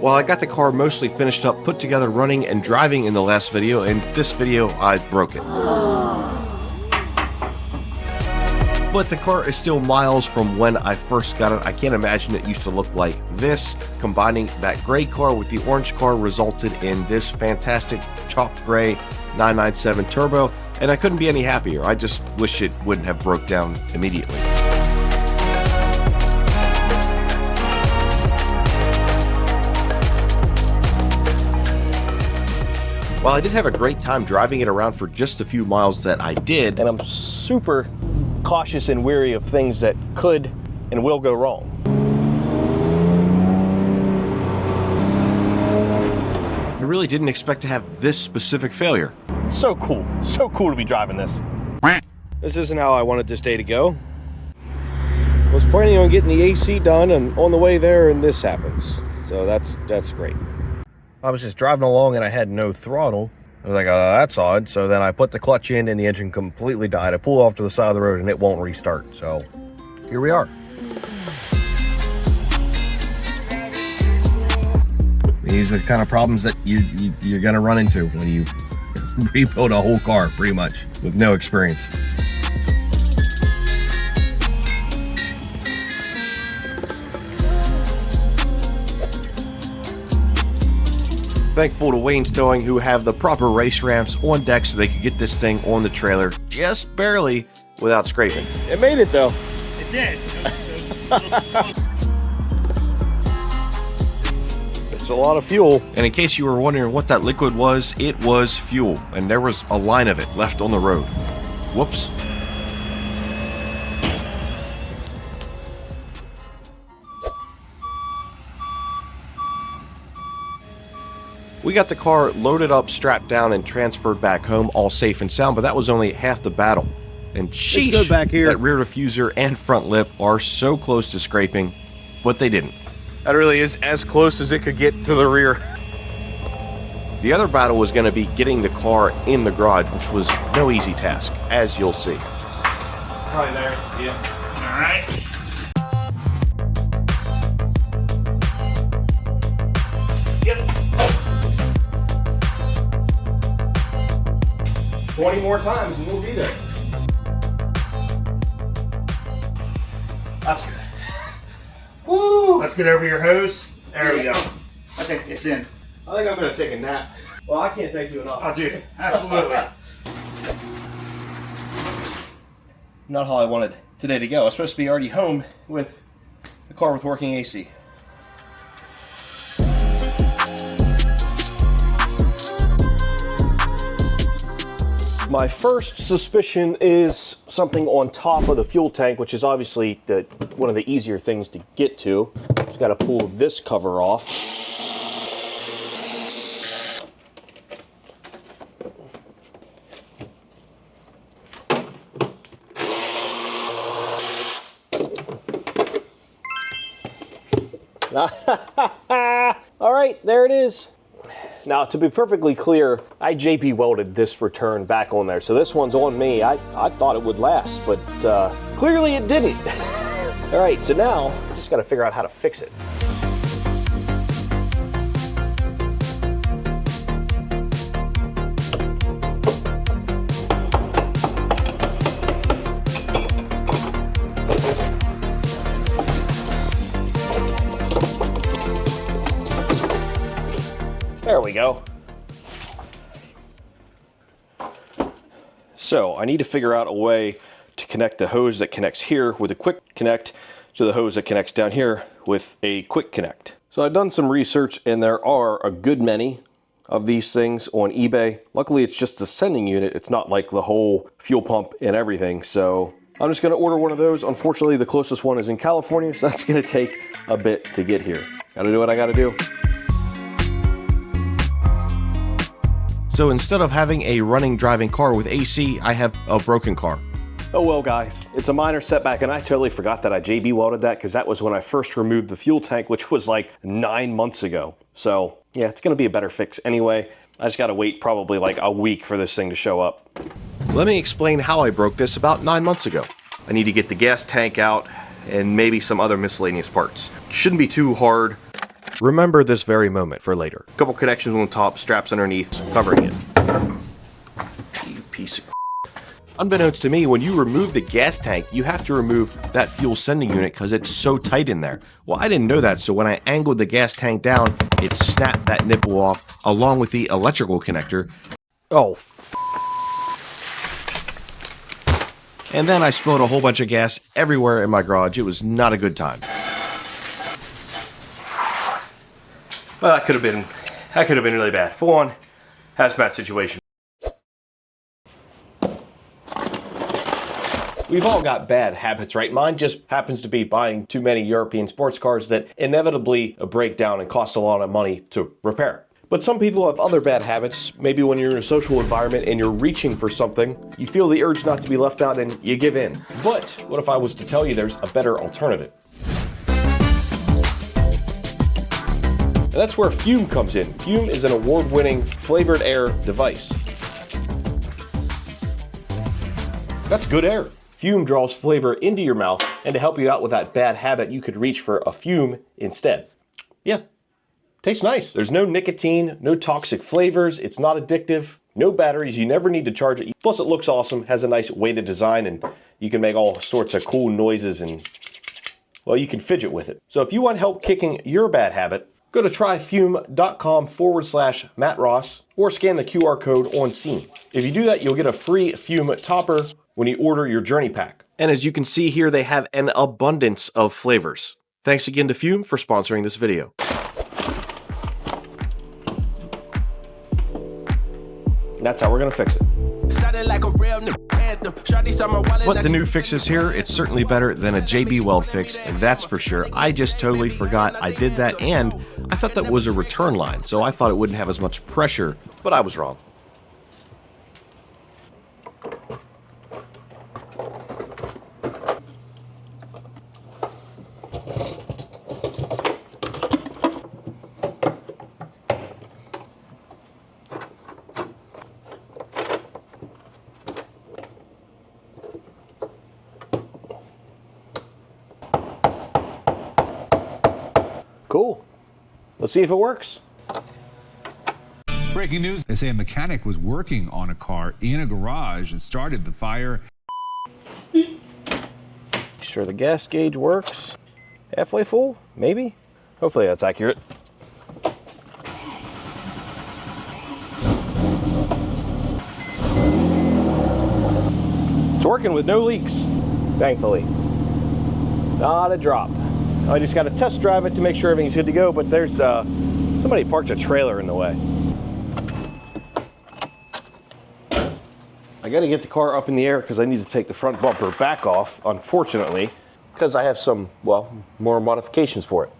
Well, I got the car mostly finished up, put together, running and driving in the last video, and this video I broke it. But the car is still miles from when I first got it. I can't imagine it used to look like this. Combining that gray car with the orange car resulted in this fantastic chalk gray 997 turbo, and I couldn't be any happier. I just wish it wouldn't have broke down immediately. While I did have a great time driving it around for just the few miles that I did, and I'm super cautious and wary of things that could and will go wrong. I really didn't expect to have this specific failure. So cool to be driving this. This isn't how I wanted this day to go. I was planning on getting the AC done, and on the way there, and this happens. So that's great. I was just driving along and I had no throttle. I was like, oh, that's odd. So then I put the clutch in and the engine completely died. I pulled off to the side of the road and it won't restart. So here we are. These are the kind of problems that you're going to run into when you rebuild a whole car, pretty much, with no experience. Thankful to Wayne's Towing, who have the proper race ramps on deck so they could get this thing on the trailer just barely without scraping. It made it though. It did. It's a lot of fuel. And in case you were wondering what that liquid was, it was fuel. And there was a line of it left on the road. Whoops. We got the car loaded up, strapped down, and transferred back home, all safe and sound, but that was only half the battle. And sheesh, let's go back here. That rear diffuser and front lip are so close to scraping, but they didn't. That really is as close as it could get to the rear. The other battle was going to be getting the car in the garage, which was no easy task, as you'll see. Probably there, yeah. All right. Yep. 20 more times and we'll be there. That's good. Woo! Let's get over your hose. There we go. Okay, it's in. I think I'm going to take a nap. Well, I can't thank you enough. I'll do it. Absolutely. Not how I wanted today to go. I was supposed to be already home with the car with working AC. My first suspicion is something on top of the fuel tank, which is obviously one of the easier things to get to. Just got to pull this cover off. All right, there it is. Now, to be perfectly clear, I JB welded this return back on there, so this one's on me. I thought it would last, but clearly it didn't. All right, so now I just got to figure out how to fix it. There we go. So I need to figure out a way to connect the hose that connects here with a quick connect to the hose that connects down here with a quick connect. So I've done some research and there are a good many of these things on eBay. Luckily it's just a sending unit. It's not like the whole fuel pump and everything. So I'm just gonna order one of those. Unfortunately, the closest one is in California, so that's gonna take a bit to get here. Gotta do what I gotta do. So instead of having a running, driving car with AC, I have a broken car. Oh well, guys, it's a minor setback, and I totally forgot that I JB welded that because that was when I first removed the fuel tank, which was like 9 months ago. So yeah, it's gonna be a better fix anyway. I just gotta wait probably like a week for this thing to show up. Let me explain how I broke this about 9 months ago. I need to get the gas tank out and maybe some other miscellaneous parts. Shouldn't be too hard. Remember this very moment for later. Couple connections on the top, straps underneath, covering it. You piece of Unbeknownst to me, when you remove the gas tank, you have to remove that fuel sending unit because it's so tight in there. Well, I didn't know that, so when I angled the gas tank down, it snapped that nipple off along with the electrical connector. Oh, and then I spilled a whole bunch of gas everywhere in my garage. It was not a good time. Well, that could have been really bad. Full on hazmat situation. We've all got bad habits, right? Mine just happens to be buying too many European sports cars that inevitably break down and cost a lot of money to repair. But some people have other bad habits. Maybe when you're in a social environment and you're reaching for something, you feel the urge not to be left out and you give in. But what if I was to tell you there's a better alternative? And that's where Fume comes in. Fume is an award-winning flavored air device. That's good air. Fume draws flavor into your mouth, and to help you out with that bad habit, you could reach for a Fume instead. Yeah, tastes nice. There's no nicotine, no toxic flavors, it's not addictive, no batteries, you never need to charge it. Plus it looks awesome, has a nice weighted design, and you can make all sorts of cool noises and, well, you can fidget with it. So if you want help kicking your bad habit, go to tryfume.com/Matt Ross or scan the QR code on scene. If you do that, you'll get a free Fume topper when you order your journey pack. And as you can see here, they have an abundance of flavors. Thanks again to Fume for sponsoring this video. And that's how we're gonna fix it. What the new fix is here, it's certainly better than a JB Weld fix, and that's for sure. I just totally forgot I did that, and I thought that was a return line, so I thought it wouldn't have as much pressure, but I was wrong. Cool. Let's see if it works. Breaking news, they say a mechanic was working on a car in a garage and started the fire. Sure the gas gauge works. Halfway full, maybe? Hopefully that's accurate. It's working with no leaks, thankfully. Not a drop. I just got to test drive it to make sure everything's good to go, but there's somebody parked a trailer in the way. I got to get the car up in the air because I need to take the front bumper back off, unfortunately, because I have some, well, more modifications for it.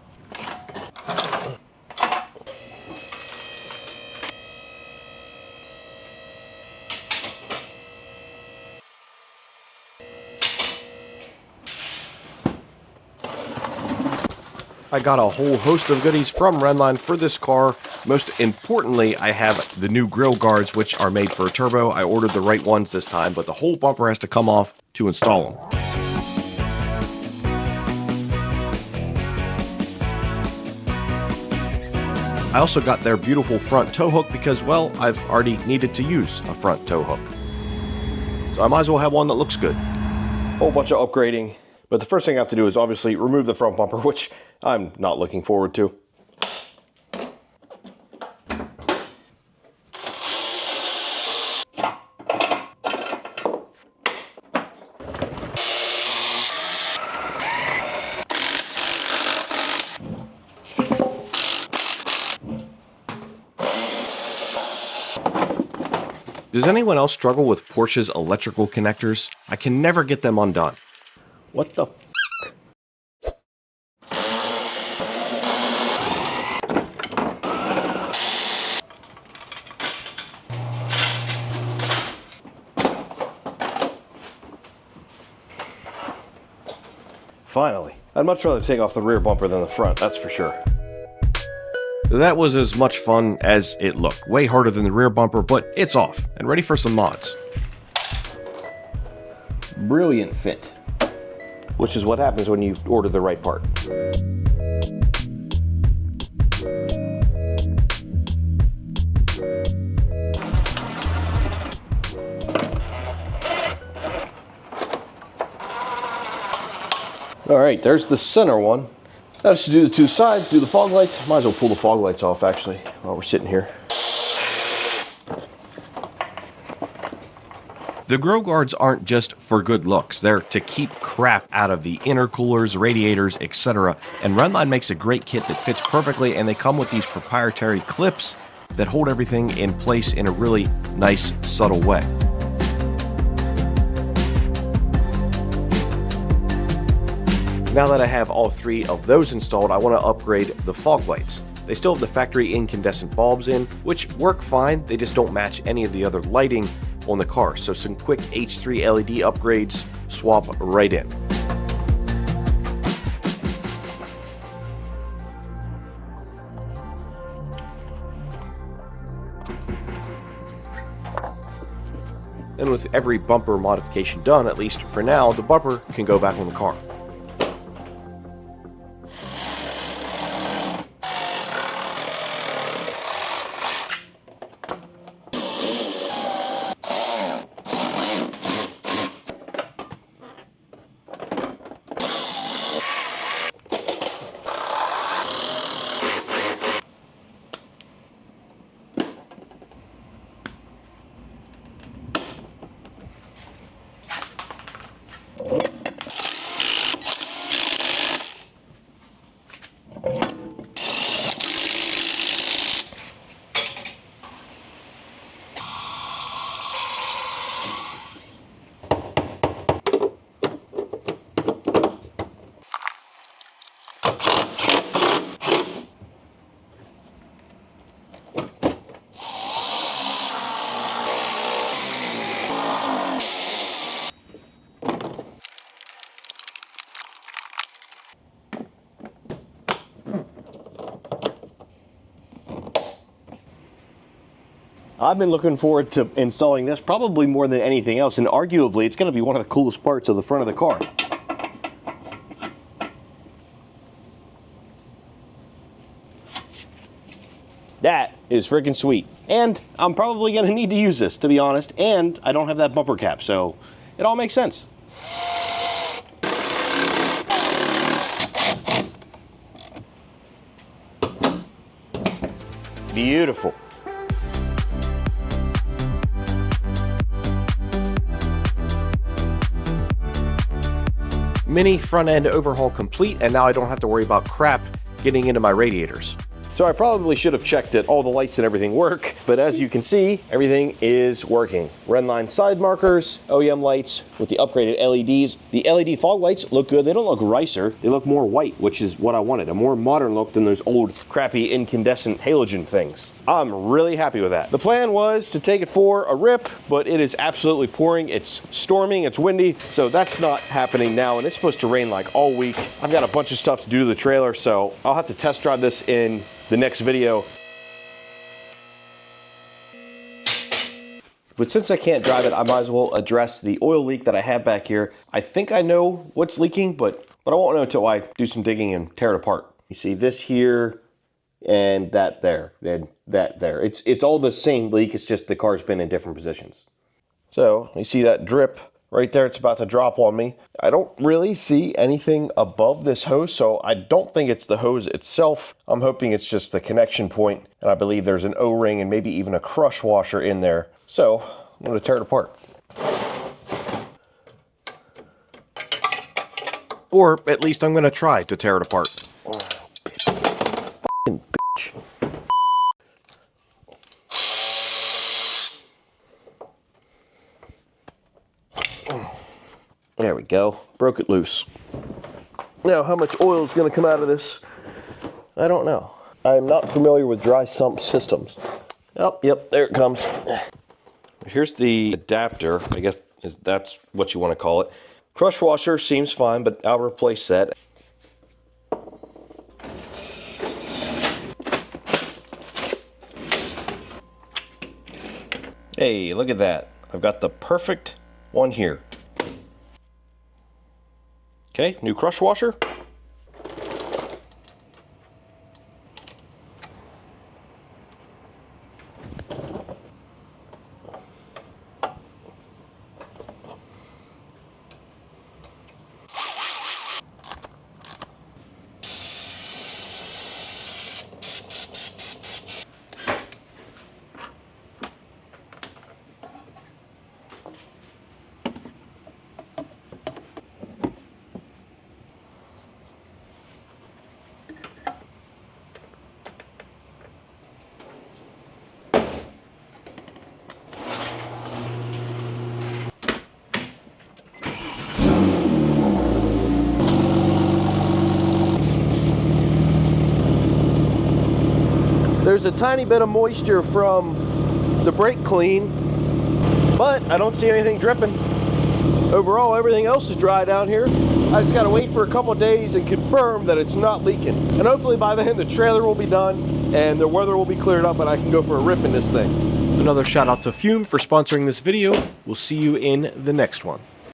I got a whole host of goodies from Rennline for this car. Most importantly, I have the new grille guards, which are made for a turbo. I ordered the right ones this time, but the whole bumper has to come off to install them. I also got their beautiful front tow hook because, well, I've already needed to use a front tow hook. So I might as well have one that looks good. Whole bunch of upgrading. But the first thing I have to do is obviously remove the front bumper, which I'm not looking forward to. Does anyone else struggle with Porsche's electrical connectors? I can never get them undone. What the f***? Finally. I'd much rather take off the rear bumper than the front, that's for sure. That was as much fun as it looked. Way harder than the rear bumper, but it's off and ready for some mods. Brilliant fit. Which is what happens when you order the right part. All right, there's the center one. Now just to do the two sides, do the fog lights. Might as well pull the fog lights off actually while we're sitting here. The grill guards aren't just for good looks, they're to keep crap out of the intercoolers, radiators, etc. And Rennline makes a great kit that fits perfectly, and they come with these proprietary clips that hold everything in place in a really nice, subtle way. Now that I have all three of those installed, I want to upgrade the fog lights. They still have the factory incandescent bulbs in, which work fine, they just don't match any of the other lighting on the car. So some quick H3 LED upgrades swap right in. And with every bumper modification done, at least for now, the bumper can go back on the car. I've been looking forward to installing this probably more than anything else, and arguably it's going to be one of the coolest parts of the front of the car. That is freaking sweet. And I'm probably going to need to use this, to be honest, and I don't have that bumper cap, so it all makes sense. Beautiful. Mini front end overhaul complete, and now I don't have to worry about crap getting into my radiators. So I probably should have checked that all the lights and everything work, but as you can see, everything is working. Rennline side markers, OEM lights with the upgraded LEDs. The LED fog lights look good. They don't look ricer. They look more white, which is what I wanted. A more modern look than those old crappy incandescent halogen things. I'm really happy with that. The plan was to take it for a rip, but it is absolutely pouring. It's storming, it's windy, so that's not happening now, and it's supposed to rain like all week. I've got a bunch of stuff to do to the trailer, so I'll have to test drive this in the next video. But since I can't drive it, I might as well address the oil leak that I have back here. I think I know what's leaking, but I won't know until I do some digging and tear it apart. You see this here and that there and that there. It's all the same leak, it's just the car's been in different positions. So you see that drip right there, it's about to drop on me. I don't really see anything above this hose, so I don't think it's the hose itself. I'm hoping it's just the connection point, and I believe there's an O-ring and maybe even a crush washer in there. So I'm gonna tear it apart. Or at least I'm gonna try to tear it apart. Fucking bitch. There we go, broke it loose. Now, how much oil is gonna come out of this? I don't know. I'm not familiar with dry sump systems. Oh, yep, there it comes. Here's the adapter, I guess that's what you wanna call it. Crush washer seems fine, but I'll replace that. Hey, look at that. I've got the perfect one here. Okay, new crush washer. There's a tiny bit of moisture from the brake clean, but I don't see anything dripping. Overall, everything else is dry down here. I just gotta wait for a couple days and confirm that it's not leaking. And hopefully by then the trailer will be done and the weather will be cleared up and I can go for a rip in this thing. Another shout out to Fume for sponsoring this video. We'll see you in the next one.